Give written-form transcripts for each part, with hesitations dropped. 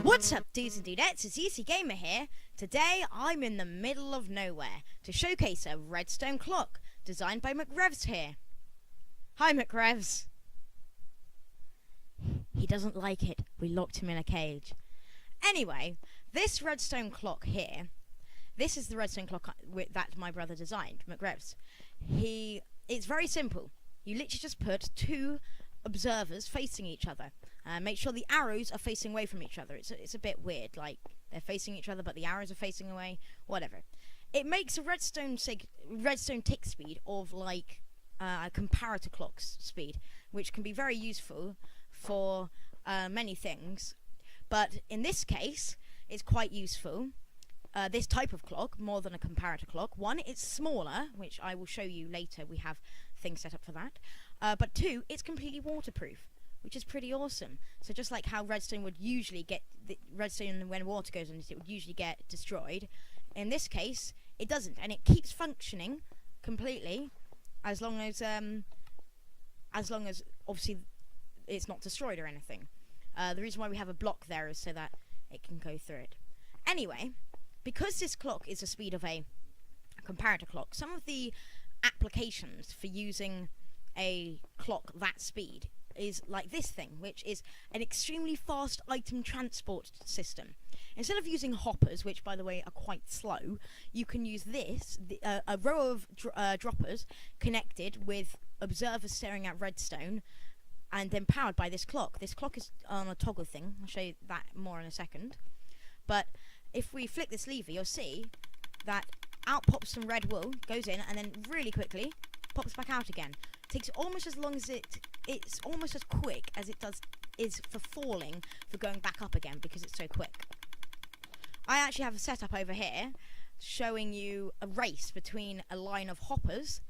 What's up, dudes and dudettes? It's Easy Gamer here. Today, I'm in the middle of nowhere to showcase a redstone clock designed by Mcrevs here. Hi, Mcrevs. He doesn't like it. We locked him in a cage. Anyway, this redstone clock here, this is the redstone clock that my brother designed, Mcrevs. It's very simple. You literally just put two observers facing each other. Make sure the arrows are facing away from each other. It's a bit weird, like they're facing each other but the arrows are facing away, whatever. It makes a redstone tick speed of like a comparator clock's speed, which can be very useful for many things. But in this case, it's quite useful. This type of clock, more than a comparator clock. One, it's smaller, which I will show you later. We have things set up for that. But two, it's completely waterproof, which is pretty awesome. So just like how redstone would usually get, redstone when water goes on it would usually get destroyed. In this case, it doesn't, and it keeps functioning completely as long as obviously it's not destroyed or anything. The reason why we have a block there is so that it can go through it. Anyway, because this clock is the speed of a comparator clock, some of the applications for using a clock that speed is like this thing, which is an extremely fast item transport system. Instead of using hoppers, which by the way are quite slow, you can use this, a row of droppers connected with observers staring at redstone and then powered by this clock. This clock is on a toggle thing. I'll show you that more in a second. But if we flick this lever, you'll see that out pops some red wool, goes in, and then really quickly pops back out again. Takes almost as long as it's almost as quick as it is for falling, for going back up again, because it's so quick. I actually have a setup over here showing you a race between a line of hoppers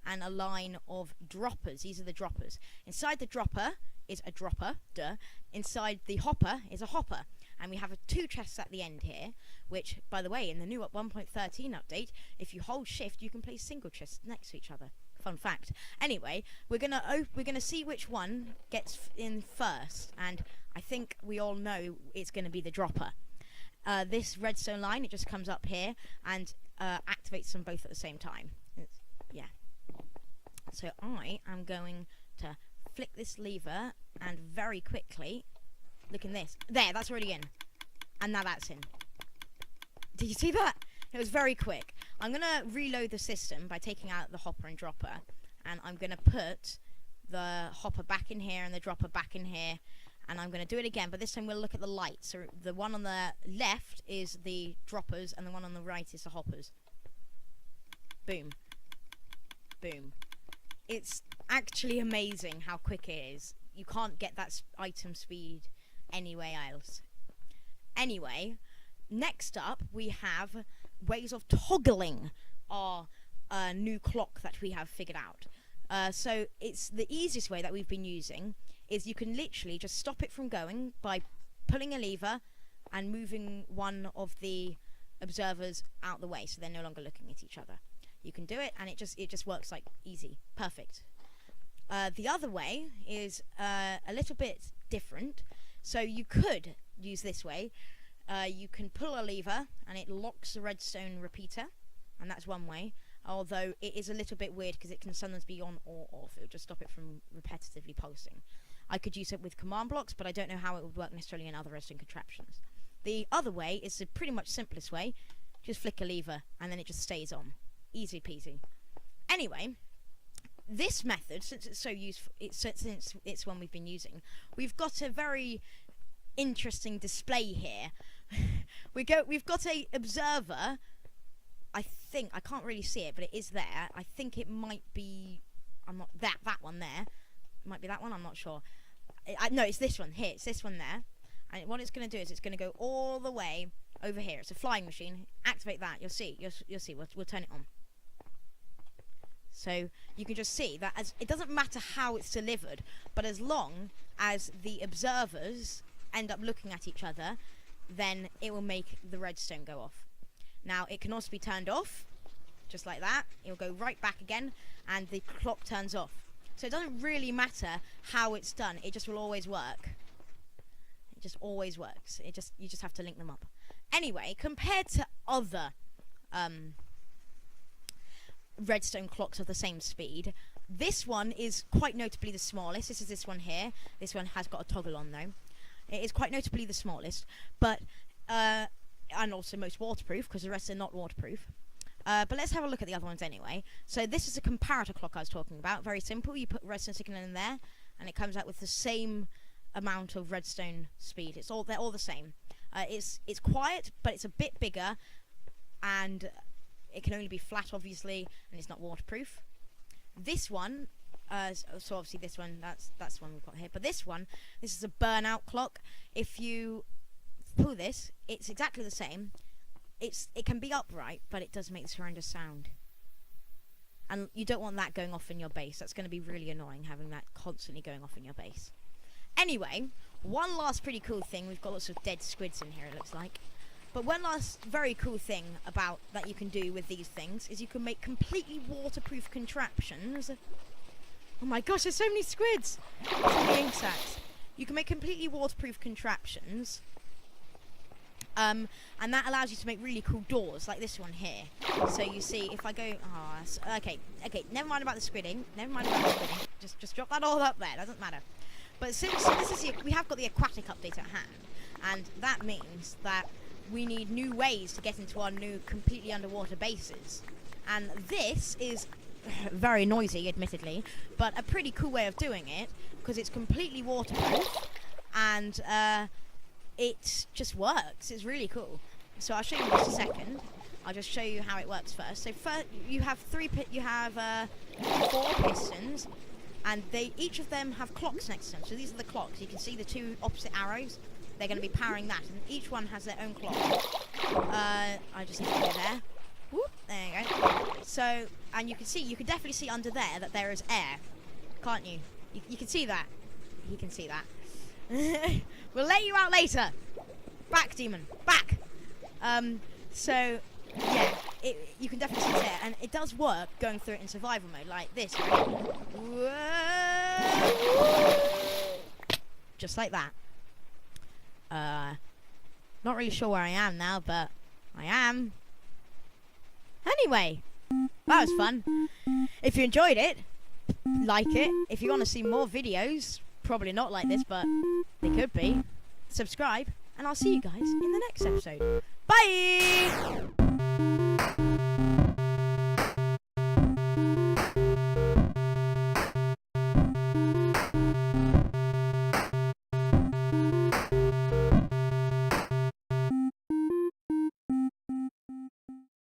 and a line of droppers. These are the droppers. Inside the dropper is a dropper, duh. Inside the hopper is a hopper. And we have two chests at the end here, which, by the way, in the new 1.13 update, if you hold shift, you can place single chests next to each other. Fun fact. Anyway, we're gonna see which one gets in first, and I think we all know it's gonna be the dropper. This redstone line, it just comes up here and activates them both at the same time. Yeah. So I am going to flick this lever and very quickly, look in this. There, that's already in. And now that's in. Did you see that? It was very quick. I'm going to reload the system by taking out the hopper and dropper. And I'm going to put the hopper back in here and the dropper back in here. And I'm going to do it again, but this time we'll look at the lights. So the one on the left is the droppers and the one on the right is the hoppers. Boom. Boom. It's actually amazing how quick it is. You can't get that item speed anywhere else. Anyway, next up we have ways of toggling our new clock that we have figured out. So it's the easiest way that we've been using is you can literally just stop it from going by pulling a lever and moving one of the observers out the way so they're no longer looking at each other. You can do it and it just works like easy. Perfect. The other way is a little bit different. So you could use this way. You can pull a lever and it locks the redstone repeater, and that's one way. Although it is a little bit weird because it can sometimes be on or off. It would just stop it from repetitively pulsing. I could use it with command blocks, but I don't know how it would work necessarily in other redstone contraptions. The other way is the pretty much simplest way. Just flick a lever and then it just stays on. Easy peasy. Anyway, this method, since it's so useful, since it's one we've been using, we've got a very interesting display here. We've got a observer. I think I can't really see it, but it is there. I think it might be. I'm not that one there. It might be that one. I'm not sure. No, it's this one here. It's this one there. And what it's going to do is it's going to go all the way over here. It's a flying machine. Activate that. You'll see. You'll see. We'll turn it on. So you can just see that as it doesn't matter how it's delivered, but as long as the observers end up looking at each other, then it will make the redstone go off. Now it can also be turned off, just like that. It will go right back again, and the clock turns off. So it doesn't really matter how it's done. It just will always work. just always works. You just have to link them up. Anyway, compared to other redstone clocks of the same speed, this one is quite notably the smallest. This is this one here. This one has got a toggle on though. It is quite notably the smallest, but and also most waterproof, because the rest are not waterproof. But let's have a look at the other ones anyway. So this is a comparator clock I was talking about. Very simple. You put redstone signal in there, and it comes out with the same amount of redstone speed. They're all the same. It's quiet, but it's a bit bigger, and it can only be flat, obviously, and it's not waterproof. This one, so obviously this one, that's the one we've got here. But this is a burnout clock. If you pull this, it's exactly the same. It can be upright, but it does make this horrendous sound. And you don't want that going off in your base. That's going to be really annoying, having that constantly going off in your base. Anyway, one last pretty cool thing. We've got lots of dead squids in here, it looks like. But one last very cool thing about that you can do with these things is you can make completely waterproof contraptions. Oh my gosh, there's so many squids! So many ink sacs. You can make completely waterproof contraptions. And that allows you to make really cool doors, like this one here. So you see, if I go... Oh, okay, never mind about the squidding. Just drop that all up there, doesn't matter. But since we have got the aquatic update at hand, and that means that we need new ways to get into our new completely underwater bases. And this is very noisy, admittedly, but a pretty cool way of doing it, because it's completely waterproof, and it just works. It's really cool. So I'll show you in just a second. I'll just show you how it works first. So first, you have 4 pistons, and each of them have clocks next to them. So these are the clocks. You can see the 2 opposite arrows. They're going to be powering that, and each one has their own clock. I just need to go there. Whoop, there you go. So, and you can definitely see under there that there is air, can't you? You can see that. You can see that. We'll let you out later. Back, demon, back. So yeah, you can definitely see there, and it does work going through it in survival mode like this, right? Whoa. Just like that. Not really sure where I am now, but I am. Anyway, that was fun. If you enjoyed it, like it. If you want to see more videos, probably not like this, but they could be, subscribe, and I'll see you guys in the next episode. Bye!